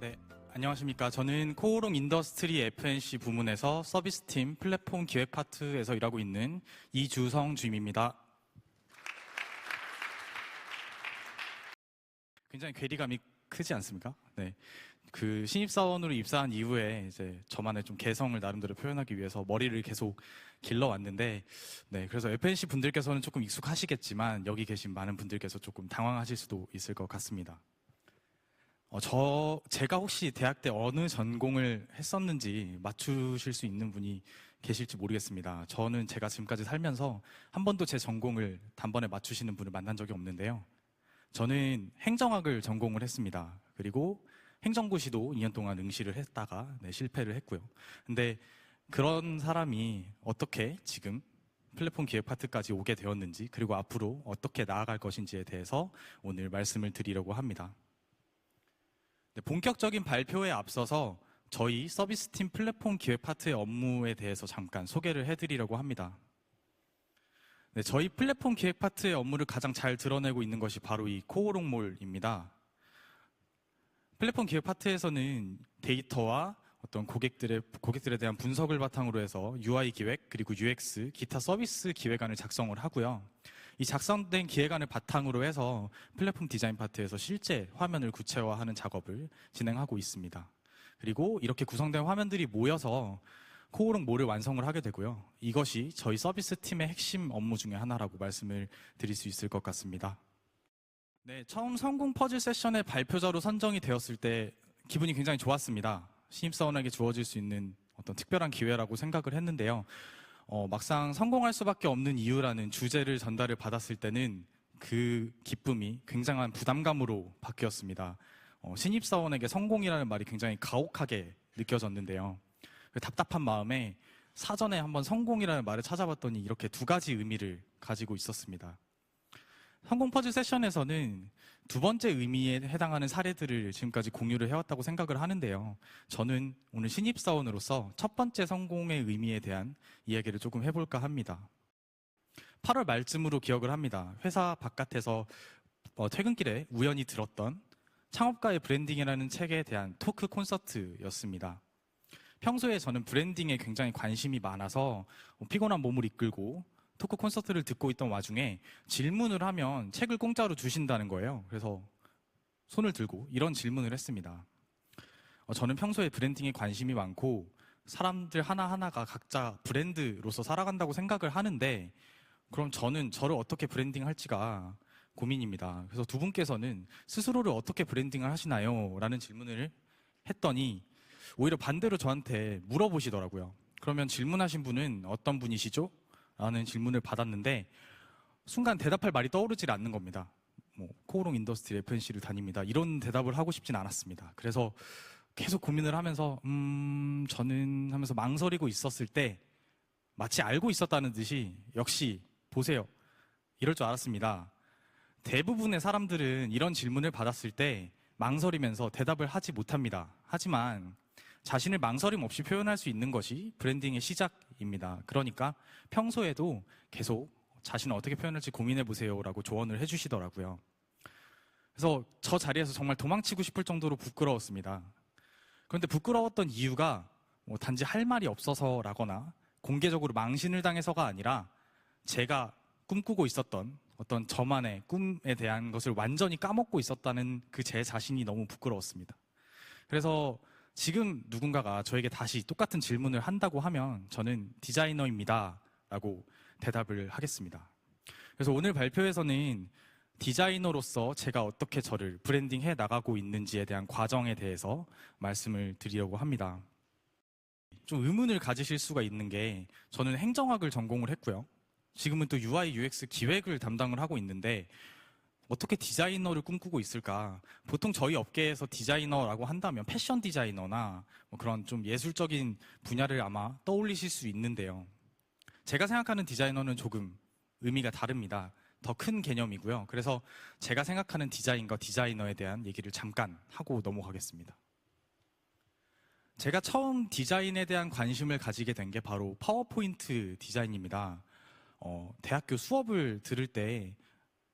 네, 안녕하십니까. 저는 코오롱 인더스트리 F&C 부문에서 서비스팀 플랫폼 기획 파트에서 일하고 있는 이주성 주임입니다. 굉장히 괴리감이 크지 않습니까? 네. 그 신입사원으로 입사한 이후에 이제 저만의 좀 개성을 나름대로 표현하기 위해서 머리를 계속 길러왔는데, 네. 그래서 F&C 분들께서는 조금 익숙하시겠지만 여기 계신 많은 분들께서 조금 당황하실 수도 있을 것 같습니다. 제가 혹시 대학 때 어느 전공을 했었는지 맞추실 수 있는 분이 계실지 모르겠습니다. 저는 제가 지금까지 살면서 한 번도 제 전공을 단번에 맞추시는 분을 만난 적이 없는데요. 저는 행정학을 전공을 했습니다. 그리고 행정고시도 2년 동안 응시를 했다가 실패를 했고요. 근데 그런 사람이 어떻게 지금 플랫폼 기획 파트까지 오게 되었는지, 그리고 앞으로 어떻게 나아갈 것인지에 대해서 오늘 말씀을 드리려고 합니다. 본격적인 발표에 앞서서 저희 서비스팀 플랫폼 기획 파트의 업무에 대해서 잠깐 소개를 해드리려고 합니다. 네, 저희 플랫폼 기획 파트의 업무를 가장 잘 드러내고 있는 것이 바로 이 코오롱몰입니다. 플랫폼 기획 파트에서는 데이터와 어떤 고객들에 대한 분석을 바탕으로 해서 UI 기획, 그리고 UX, 기타 서비스 기획안을 작성을 하고요. 이 작성된 기획안을 바탕으로 해서 플랫폼 디자인 파트에서 실제 화면을 구체화하는 작업을 진행하고 있습니다. 그리고 이렇게 구성된 화면들이 모여서 코오롱몰을 완성을 하게 되고요. 이것이 저희 서비스 팀의 핵심 업무 중에 하나라고 말씀을 드릴 수 있을 것 같습니다. 네, 처음 성공 퍼즐 세션의 발표자로 선정이 되었을 때 기분이 굉장히 좋았습니다. 신입사원에게 주어질 수 있는 어떤 특별한 기회라고 생각을 했는데요. 막상 성공할 수밖에 없는 이유라는 주제를 전달을 받았을 때는 그 기쁨이 굉장한 부담감으로 바뀌었습니다. 신입사원에게 성공이라는 말이 굉장히 가혹하게 느껴졌는데요. 그 답답한 마음에 사전에 한번 성공이라는 말을 찾아봤더니 이렇게 두 가지 의미를 가지고 있었습니다. 성공 퍼즐 세션에서는 두 번째 의미에 해당하는 사례들을 지금까지 공유를 해왔다고 생각을 하는데요. 저는 오늘 신입사원으로서 첫 번째 성공의 의미에 대한 이야기를 조금 해볼까 합니다. 8월 말쯤으로 기억을 합니다. 회사 바깥에서 퇴근길에 우연히 들었던 창업가의 브랜딩이라는 책에 대한 토크 콘서트였습니다. 평소에 저는 브랜딩에 굉장히 관심이 많아서 피곤한 몸을 이끌고 토크 콘서트를 듣고 있던 와중에 질문을 하면 책을 공짜로 주신다는 거예요. 그래서 손을 들고 이런 질문을 했습니다. 저는 평소에 브랜딩에 관심이 많고 사람들 하나하나가 각자 브랜드로서 살아간다고 생각을 하는데, 그럼 저는 저를 어떻게 브랜딩할지가 고민입니다. 그래서 두 분께서는 스스로를 어떻게 브랜딩을 하시나요? 라는 질문을 했더니 오히려 반대로 저한테 물어보시더라고요. 그러면 질문하신 분은 어떤 분이시죠? 라는 질문을 받았는데 순간 대답할 말이 떠오르질 않는 겁니다. 코오롱 인더스트리 F&C를 다닙니다. 이런 대답을 하고 싶진 않았습니다. 그래서 계속 고민을 하면서 저는 하면서 망설이고 있었을 때 마치 알고 있었다는 듯이 역시 보세요. 이럴 줄 알았습니다. 대부분의 사람들은 이런 질문을 받았을 때 망설이면서 대답을 하지 못합니다. 하지만 자신을 망설임 없이 표현할 수 있는 것이 브랜딩의 시작입니다. 그러니까 평소에도 계속 자신을 어떻게 표현할지 고민해보세요 라고 조언을 해주시더라고요. 그래서 저 자리에서 정말 도망치고 싶을 정도로 부끄러웠습니다. 그런데 부끄러웠던 이유가 단지 할 말이 없어서라거나 공개적으로 망신을 당해서가 아니라 제가 꿈꾸고 있었던 어떤 저만의 꿈에 대한 것을 완전히 까먹고 있었다는 그 제 자신이 너무 부끄러웠습니다. 그래서 지금 누군가가 저에게 다시 똑같은 질문을 한다고 하면 저는 디자이너입니다 라고 대답을 하겠습니다. 그래서 오늘 발표에서는 디자이너로서 제가 어떻게 저를 브랜딩해 나가고 있는지에 대한 과정에 대해서 말씀을 드리려고 합니다. 좀 의문을 가지실 수가 있는 게, 저는 행정학을 전공을 했고요. 지금은 또 UI, UX 기획을 담당을 하고 있는데 어떻게 디자이너를 꿈꾸고 있을까? 보통 저희 업계에서 디자이너라고 한다면 패션 디자이너나 그런 좀 예술적인 분야를 아마 떠올리실 수 있는데요. 제가 생각하는 디자이너는 조금 의미가 다릅니다. 더 큰 개념이고요. 그래서 제가 생각하는 디자인과 디자이너에 대한 얘기를 잠깐 하고 넘어가겠습니다. 제가 처음 디자인에 대한 관심을 가지게 된 게 바로 파워포인트 디자인입니다. 대학교 수업을 들을 때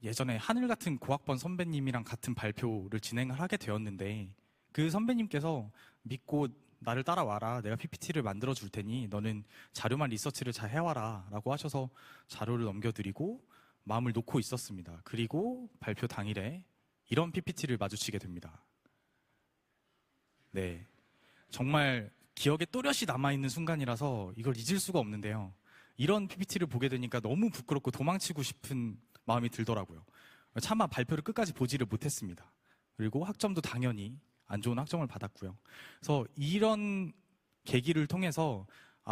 예전에 하늘 같은 고학번 선배님이랑 같은 발표를 진행을 하게 되었는데 그 선배님께서 믿고 나를 따라와라. 내가 PPT를 만들어 줄 테니 너는 자료만 리서치를 잘 해와라. 라고 하셔서 자료를 넘겨드리고 마음을 놓고 있었습니다. 그리고 발표 당일에 이런 PPT를 마주치게 됩니다. 네. 정말 기억에 또렷이 남아있는 순간이라서 이걸 잊을 수가 없는데요. 이런 PPT를 보게 되니까 너무 부끄럽고 도망치고 싶은 마음이 들더라고요. 차마 발표를 끝까지 보지를 못했습니다. 그리고 학점도 당연히 안 좋은 학점을 받았고요. 그래서 이런 계기를 통해서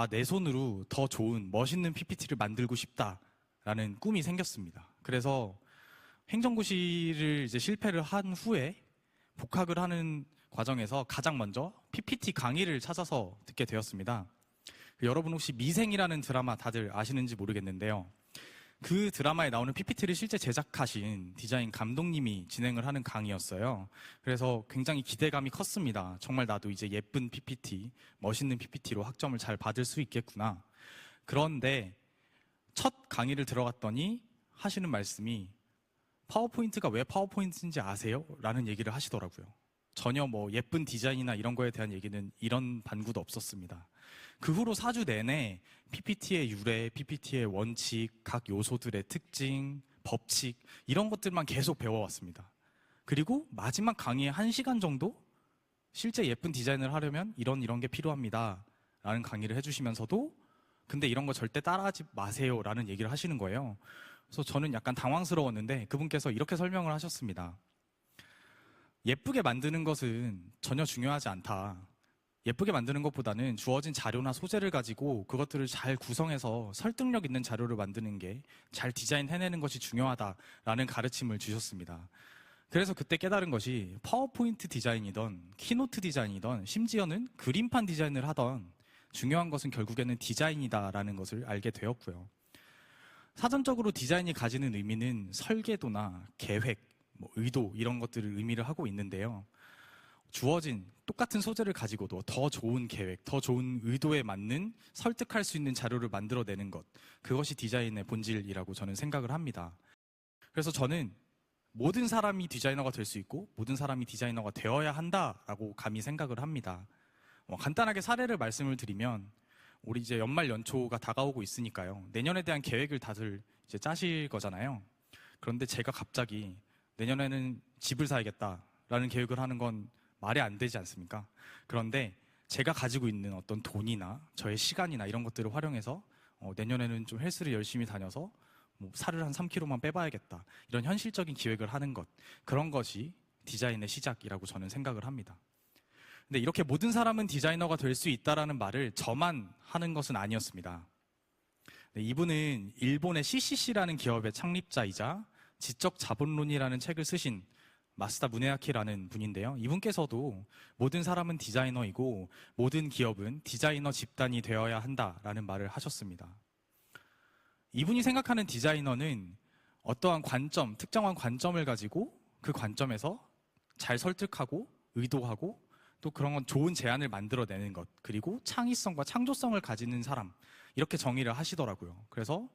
내 손으로 더 좋은 멋있는 PPT를 만들고 싶다라는 꿈이 생겼습니다. 그래서 행정고시를 이제 실패를 한 후에 복학을 하는 과정에서 가장 먼저 PPT 강의를 찾아서 듣게 되었습니다. 여러분 혹시 미생이라는 드라마 다들 아시는지 모르겠는데요. 그 드라마에 나오는 PPT를 실제 제작하신 디자인 감독님이 진행을 하는 강의였어요. 그래서 굉장히 기대감이 컸습니다. 정말 나도 이제 예쁜 PPT, 멋있는 PPT로 학점을 잘 받을 수 있겠구나. 그런데 첫 강의를 들어갔더니 하시는 말씀이 파워포인트가 왜 파워포인트인지 아세요? 라는 얘기를 하시더라고요. 전혀 뭐 예쁜 디자인이나 이런 거에 대한 얘기는 이런 반구도 없었습니다. 그 후로 4주 내내 PPT의 유래, PPT의 원칙, 각 요소들의 특징, 법칙 이런 것들만 계속 배워왔습니다. 그리고 마지막 강의의 1시간 정도 실제 예쁜 디자인을 하려면 이런 게 필요합니다 라는 강의를 해주시면서도 근데 이런 거 절대 따라하지 마세요 라는 얘기를 하시는 거예요. 그래서 저는 약간 당황스러웠는데 그분께서 이렇게 설명을 하셨습니다. 예쁘게 만드는 것은 전혀 중요하지 않다. 예쁘게 만드는 것보다는 주어진 자료나 소재를 가지고 그것들을 잘 구성해서 설득력 있는 자료를 만드는 게 잘 디자인해내는 것이 중요하다라는 가르침을 주셨습니다. 그래서 그때 깨달은 것이 파워포인트 디자인이던 키노트 디자인이던 심지어는 그림판 디자인을 하던 중요한 것은 결국에는 디자인이다라는 것을 알게 되었고요. 사전적으로 디자인이 가지는 의미는 설계도나 계획, 의도 이런 것들을 의미를 하고 있는데요. 주어진 똑같은 소재를 가지고도 더 좋은 계획, 더 좋은 의도에 맞는 설득할 수 있는 자료를 만들어내는 것, 그것이 디자인의 본질이라고 저는 생각을 합니다. 그래서 저는 모든 사람이 디자이너가 될 수 있고 모든 사람이 디자이너가 되어야 한다라고 감히 생각을 합니다. 간단하게 사례를 말씀을 드리면 우리 이제 연말 연초가 다가오고 있으니까요. 내년에 대한 계획을 다들 이제 짜실 거잖아요. 그런데 제가 갑자기 내년에는 집을 사야겠다라는 계획을 하는 건 말이 안 되지 않습니까? 그런데 제가 가지고 있는 어떤 돈이나 저의 시간이나 이런 것들을 활용해서 내년에는 좀 헬스를 열심히 다녀서 살을 한 3kg만 빼봐야겠다. 이런 현실적인 기획을 하는 것, 그런 것이 디자인의 시작이라고 저는 생각을 합니다. 근데 이렇게 모든 사람은 디자이너가 될 수 있다라는 말을 저만 하는 것은 아니었습니다. 이분은 일본의 CCC라는 기업의 창립자이자 지적 자본론이라는 책을 쓰신 마스다 무네아키라는 분인데요. 이분께서도 모든 사람은 디자이너이고 모든 기업은 디자이너 집단이 되어야 한다라는 말을 하셨습니다. 이분이 생각하는 디자이너는 어떠한 관점, 특정한 관점을 가지고 그 관점에서 잘 설득하고 의도하고 또 그런 건 좋은 제안을 만들어내는 것, 그리고 창의성과 창조성을 가지는 사람, 이렇게 정의를 하시더라고요. 그래서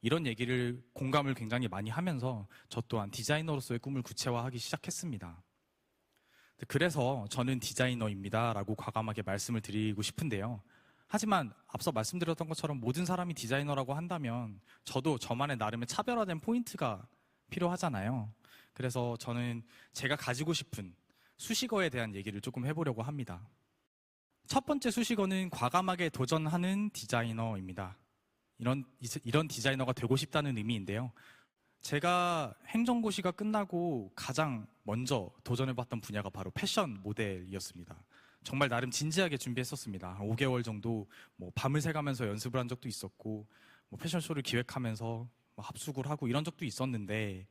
이런 얘기를 공감을 굉장히 많이 하면서 저 또한 디자이너로서의 꿈을 구체화하기 시작했습니다. 그래서 저는 디자이너입니다 라고 과감하게 말씀을 드리고 싶은데요. 하지만 앞서 말씀드렸던 것처럼 모든 사람이 디자이너라고 한다면 저도 저만의 나름의 차별화된 포인트가 필요하잖아요. 그래서 저는 제가 가지고 싶은 수식어에 대한 얘기를 조금 해보려고 합니다. 첫 번째 수식어는 과감하게 도전하는 디자이너입니다. 이런 디자이너가 되고 싶다는 의미인데요. 제가 행정고시가 끝나고 가장 먼저 도전해봤던 분야가 바로 패션 모델이었습니다. 정말 나름 진지하게 준비했었습니다. 5개월 정도 밤을 새가면서 연습을 한 적도 있었고 패션쇼를 기획하면서 합숙을 하고 이런 적도 있었는데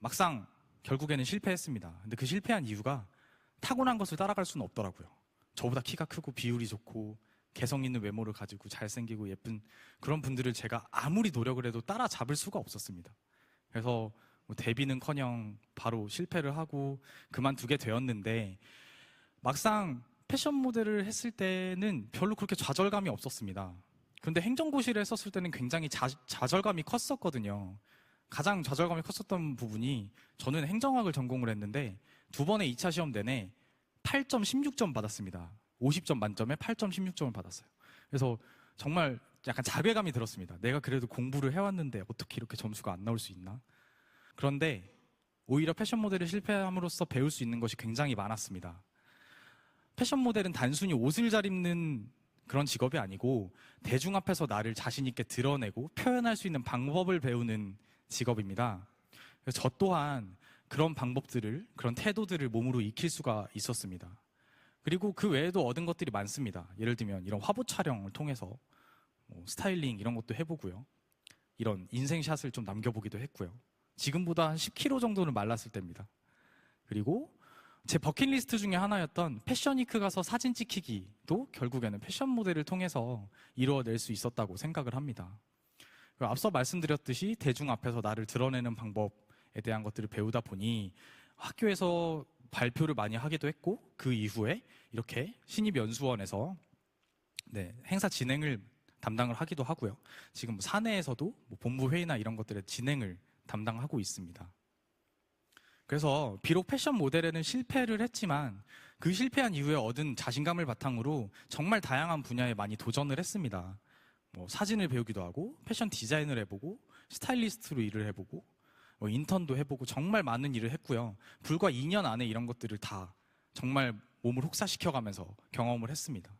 막상 결국에는 실패했습니다. 근데 그 실패한 이유가 타고난 것을 따라갈 수는 없더라고요. 저보다 키가 크고 비율이 좋고 개성 있는 외모를 가지고 잘생기고 예쁜 그런 분들을 제가 아무리 노력을 해도 따라잡을 수가 없었습니다. 그래서 데뷔는커녕 바로 실패를 하고 그만두게 되었는데 막상 패션 모델을 했을 때는 별로 그렇게 좌절감이 없었습니다. 그런데 행정고시를 했었을 때는 굉장히 좌절감이 컸었거든요. 가장 좌절감이 컸었던 부분이 저는 행정학을 전공을 했는데 2번의 2차 시험 내내 8.16점 받았습니다. 50점 만점에 8.16점을 받았어요. 그래서 정말 약간 자괴감이 들었습니다. 내가 그래도 공부를 해왔는데 어떻게 이렇게 점수가 안 나올 수 있나? 그런데 오히려 패션 모델을 실패함으로써 배울 수 있는 것이 굉장히 많았습니다. 패션 모델은 단순히 옷을 잘 입는 그런 직업이 아니고 대중 앞에서 나를 자신 있게 드러내고 표현할 수 있는 방법을 배우는 직업입니다. 그래서 저 또한 그런 방법들을, 그런 태도들을 몸으로 익힐 수가 있었습니다. 그리고 그 외에도 얻은 것들이 많습니다. 예를 들면 이런 화보 촬영을 통해서 스타일링 이런 것도 해보고요. 이런 인생샷을 좀 남겨보기도 했고요. 지금보다 한 10kg 정도는 말랐을 때입니다. 그리고 제 버킷리스트 중에 하나였던 패션위크 가서 사진 찍히기도 결국에는 패션 모델을 통해서 이루어낼 수 있었다고 생각을 합니다. 앞서 말씀드렸듯이 대중 앞에서 나를 드러내는 방법에 대한 것들을 배우다 보니 학교에서 발표를 많이 하기도 했고 그 이후에 이렇게 신입연수원에서 행사 진행을 담당을 하기도 하고요. 지금 사내에서도 본부 회의나 이런 것들의 진행을 담당하고 있습니다. 그래서 비록 패션 모델에는 실패를 했지만 그 실패한 이후에 얻은 자신감을 바탕으로 정말 다양한 분야에 많이 도전을 했습니다. 사진을 배우기도 하고 패션 디자인을 해보고 스타일리스트로 일을 해보고 인턴도 해보고 정말 많은 일을 했고요. 불과 2년 안에 이런 것들을 다 정말 몸을 혹사시켜가면서 경험을 했습니다.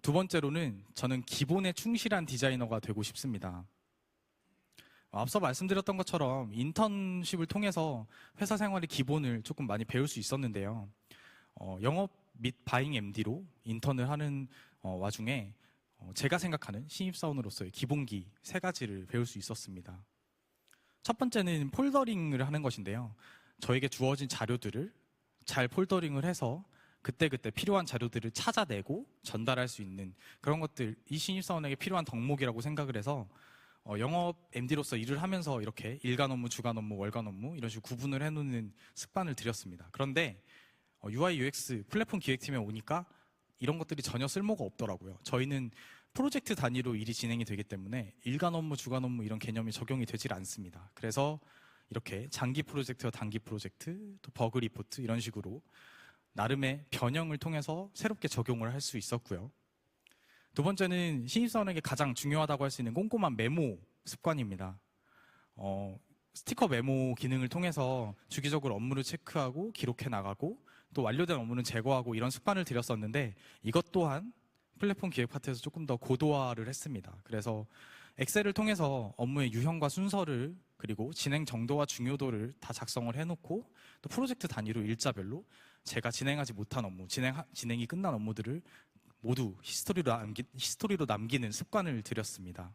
두 번째로는 저는 기본에 충실한 디자이너가 되고 싶습니다. 앞서 말씀드렸던 것처럼 인턴십을 통해서 회사 생활의 기본을 조금 많이 배울 수 있었는데요. 영업 및 바잉 MD로 인턴을 하는 와중에 제가 생각하는 신입사원으로서의 기본기 3가지를 배울 수 있었습니다. 첫 번째는 폴더링을 하는 것인데요. 저에게 주어진 자료들을 잘 폴더링을 해서 그때그때 필요한 자료들을 찾아내고 전달할 수 있는 그런 것들, 이 신입사원에게 필요한 덕목이라고 생각을 해서 영업 MD로서 일을 하면서 이렇게 일간 업무, 주간 업무, 월간 업무 이런 식으로 구분을 해놓는 습관을 들였습니다. 그런데 UI, UX 플랫폼 기획팀에 오니까 이런 것들이 전혀 쓸모가 없더라고요. 저희는 프로젝트 단위로 일이 진행이 되기 때문에 일간 업무, 주간 업무 이런 개념이 적용이 되질 않습니다. 그래서 이렇게 장기 프로젝트와 단기 프로젝트, 또 버그 리포트 이런 식으로 나름의 변형을 통해서 새롭게 적용을 할 수 있었고요. 두 번째는 신입사원에게 가장 중요하다고 할 수 있는 꼼꼼한 메모 습관입니다. 스티커 메모 기능을 통해서 주기적으로 업무를 체크하고 기록해 나가고 또 완료된 업무는 제거하고 이런 습관을 들였었는데 이것 또한 플랫폼 기획 파트에서 조금 더 고도화를 했습니다. 그래서 엑셀을 통해서 업무의 유형과 순서를 그리고 진행 정도와 중요도를 다 작성을 해놓고 또 프로젝트 단위로 일자별로 제가 진행하지 못한 업무, 진행이 끝난 업무들을 모두 히스토리로 남기는 습관을 들였습니다.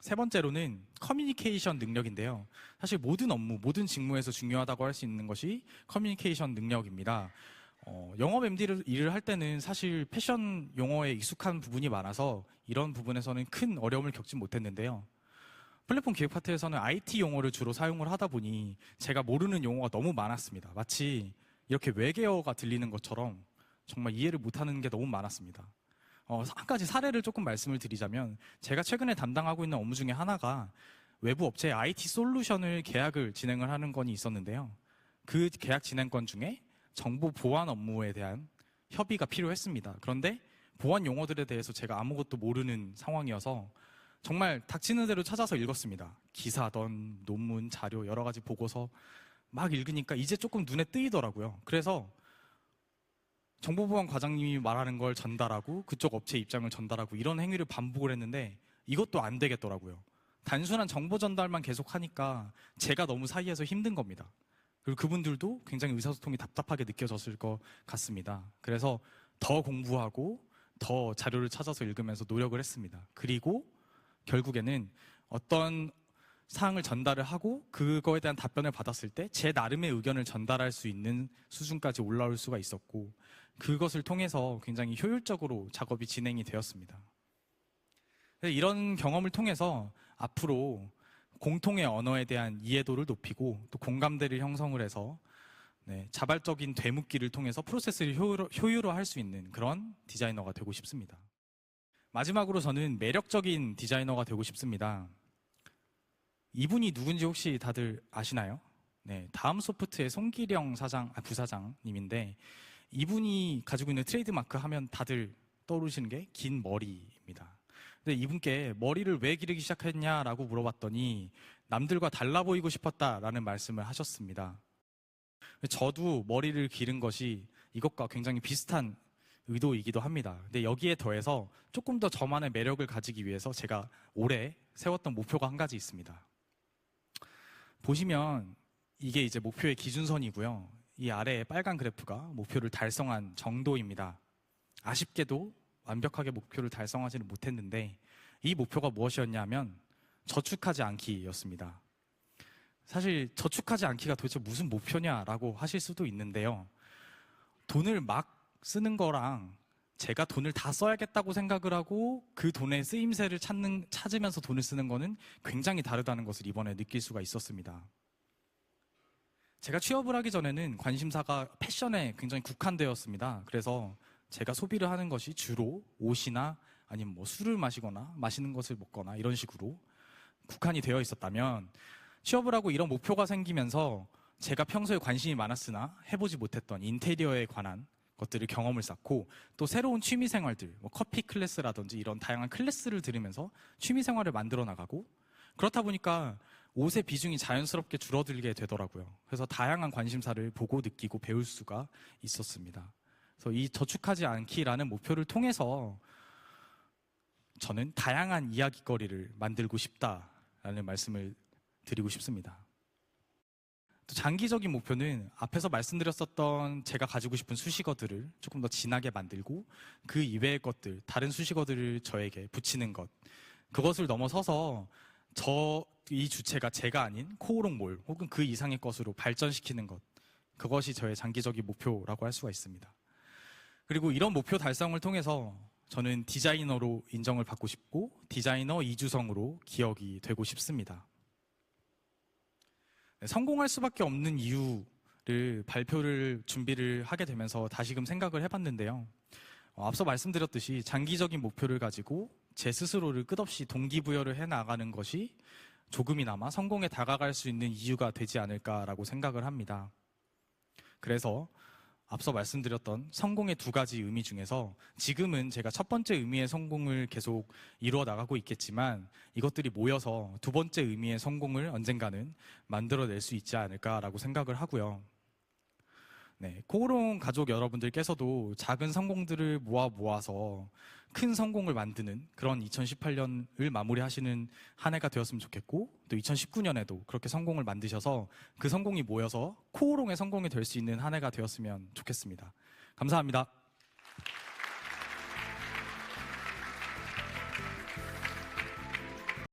세 번째로는 커뮤니케이션 능력인데요. 사실 모든 업무, 모든 직무에서 중요하다고 할 수 있는 것이 커뮤니케이션 능력입니다. 영업 MD 일을 할 때는 사실 패션 용어에 익숙한 부분이 많아서 이런 부분에서는 큰 어려움을 겪지 못했는데요. 플랫폼 기획 파트에서는 IT 용어를 주로 사용을 하다 보니 제가 모르는 용어가 너무 많았습니다. 마치 이렇게 외계어가 들리는 것처럼 정말 이해를 못하는 게 너무 많았습니다. 한 가지 사례를 조금 말씀을 드리자면 제가 최근에 담당하고 있는 업무 중에 하나가 외부 업체의 IT 솔루션을 계약을 진행을 하는 건이 있었는데요. 그 계약 진행권 중에 정보 보안 업무에 대한 협의가 필요했습니다. 그런데 보안 용어들에 대해서 제가 아무것도 모르는 상황이어서 정말 닥치는 대로 찾아서 읽었습니다. 기사던 논문, 자료, 여러 가지 보고서 막 읽으니까 이제 조금 눈에 띄더라고요. 그래서 정보보안 과장님이 말하는 걸 전달하고 그쪽 업체 입장을 전달하고 이런 행위를 반복을 했는데 이것도 안 되겠더라고요. 단순한 정보 전달만 계속 하니까 제가 너무 사이에서 힘든 겁니다. 그리고 그분들도 굉장히 의사소통이 답답하게 느껴졌을 것 같습니다. 그래서 더 공부하고 더 자료를 찾아서 읽으면서 노력을 했습니다. 그리고 결국에는 어떤 사항을 전달을 하고 그거에 대한 답변을 받았을 때 제 나름의 의견을 전달할 수 있는 수준까지 올라올 수가 있었고 그것을 통해서 굉장히 효율적으로 작업이 진행이 되었습니다. 이런 경험을 통해서 앞으로 공통의 언어에 대한 이해도를 높이고 또 공감대를 형성을 해서 자발적인 되묻기를 통해서 프로세스를 효율화할 수 있는 그런 디자이너가 되고 싶습니다. 마지막으로 저는 매력적인 디자이너가 되고 싶습니다. 이분이 누군지 혹시 다들 아시나요? 네, 다음소프트의 송기령 부사장님인데 이분이 가지고 있는 트레이드마크 하면 다들 떠오르시는 게 긴 머리입니다. 근데 이분께 머리를 왜 기르기 시작했냐라고 물어봤더니 남들과 달라 보이고 싶었다라는 말씀을 하셨습니다. 저도 머리를 기른 것이 이것과 굉장히 비슷한 의도이기도 합니다. 근데 여기에 더해서 조금 더 저만의 매력을 가지기 위해서 제가 올해 세웠던 목표가 한 가지 있습니다. 보시면 이게 이제 목표의 기준선이고요. 이 아래에 빨간 그래프가 목표를 달성한 정도입니다. 아쉽게도 완벽하게 목표를 달성하지는 못했는데 이 목표가 무엇이었냐면 저축하지 않기였습니다. 사실 저축하지 않기가 도대체 무슨 목표냐라고 하실 수도 있는데요. 돈을 막 쓰는 거랑 제가 돈을 다 써야겠다고 생각을 하고 그 돈의 쓰임새를 찾으면서 돈을 쓰는 거는 굉장히 다르다는 것을 이번에 느낄 수가 있었습니다. 제가 취업을 하기 전에는 관심사가 패션에 굉장히 국한되었습니다. 그래서 제가 소비를 하는 것이 주로 옷이나 아니면 뭐 술을 마시거나 맛있는 것을 먹거나 이런 식으로 국한이 되어 있었다면 취업을 하고 이런 목표가 생기면서 제가 평소에 관심이 많았으나 해보지 못했던 인테리어에 관한 것들을 경험을 쌓고 또 새로운 취미 생활들, 뭐 커피 클래스라든지 이런 다양한 클래스를 들으면서 취미 생활을 만들어 나가고 그렇다 보니까 옷의 비중이 자연스럽게 줄어들게 되더라고요. 그래서 다양한 관심사를 보고 느끼고 배울 수가 있었습니다. 그래서 이 저축하지 않기라는 목표를 통해서 저는 다양한 이야기거리를 만들고 싶다라는 말씀을 드리고 싶습니다. 또 장기적인 목표는 앞에서 말씀드렸었던 제가 가지고 싶은 수식어들을 조금 더 진하게 만들고 그 이외의 것들, 다른 수식어들을 저에게 붙이는 것, 그것을 넘어서서 이 주체가 제가 아닌 코오롱몰 혹은 그 이상의 것으로 발전시키는 것, 그것이 저의 장기적인 목표라고 할 수가 있습니다. 그리고 이런 목표 달성을 통해서 저는 디자이너로 인정을 받고 싶고 디자이너 이주성으로 기억이 되고 싶습니다. 성공할 수밖에 없는 이유를 발표를 준비를 하게 되면서 다시금 생각을 해봤는데요. 앞서 말씀드렸듯이 장기적인 목표를 가지고 제 스스로를 끝없이 동기부여를 해나가는 것이 조금이나마 성공에 다가갈 수 있는 이유가 되지 않을까라고 생각을 합니다. 그래서 앞서 말씀드렸던 성공의 두 가지 의미 중에서 지금은 제가 첫 번째 의미의 성공을 계속 이루어 나가고 있겠지만 이것들이 모여서 두 번째 의미의 성공을 언젠가는 만들어낼 수 있지 않을까라고 생각을 하고요. 네, 코오롱 가족 여러분들께서도 작은 성공들을 모아서 큰 성공을 만드는 그런 2018년을 마무리하시는 한 해가 되었으면 좋겠고 또 2019년에도 그렇게 성공을 만드셔서 그 성공이 모여서 코오롱의 성공이 될 수 있는 한 해가 되었으면 좋겠습니다. 감사합니다.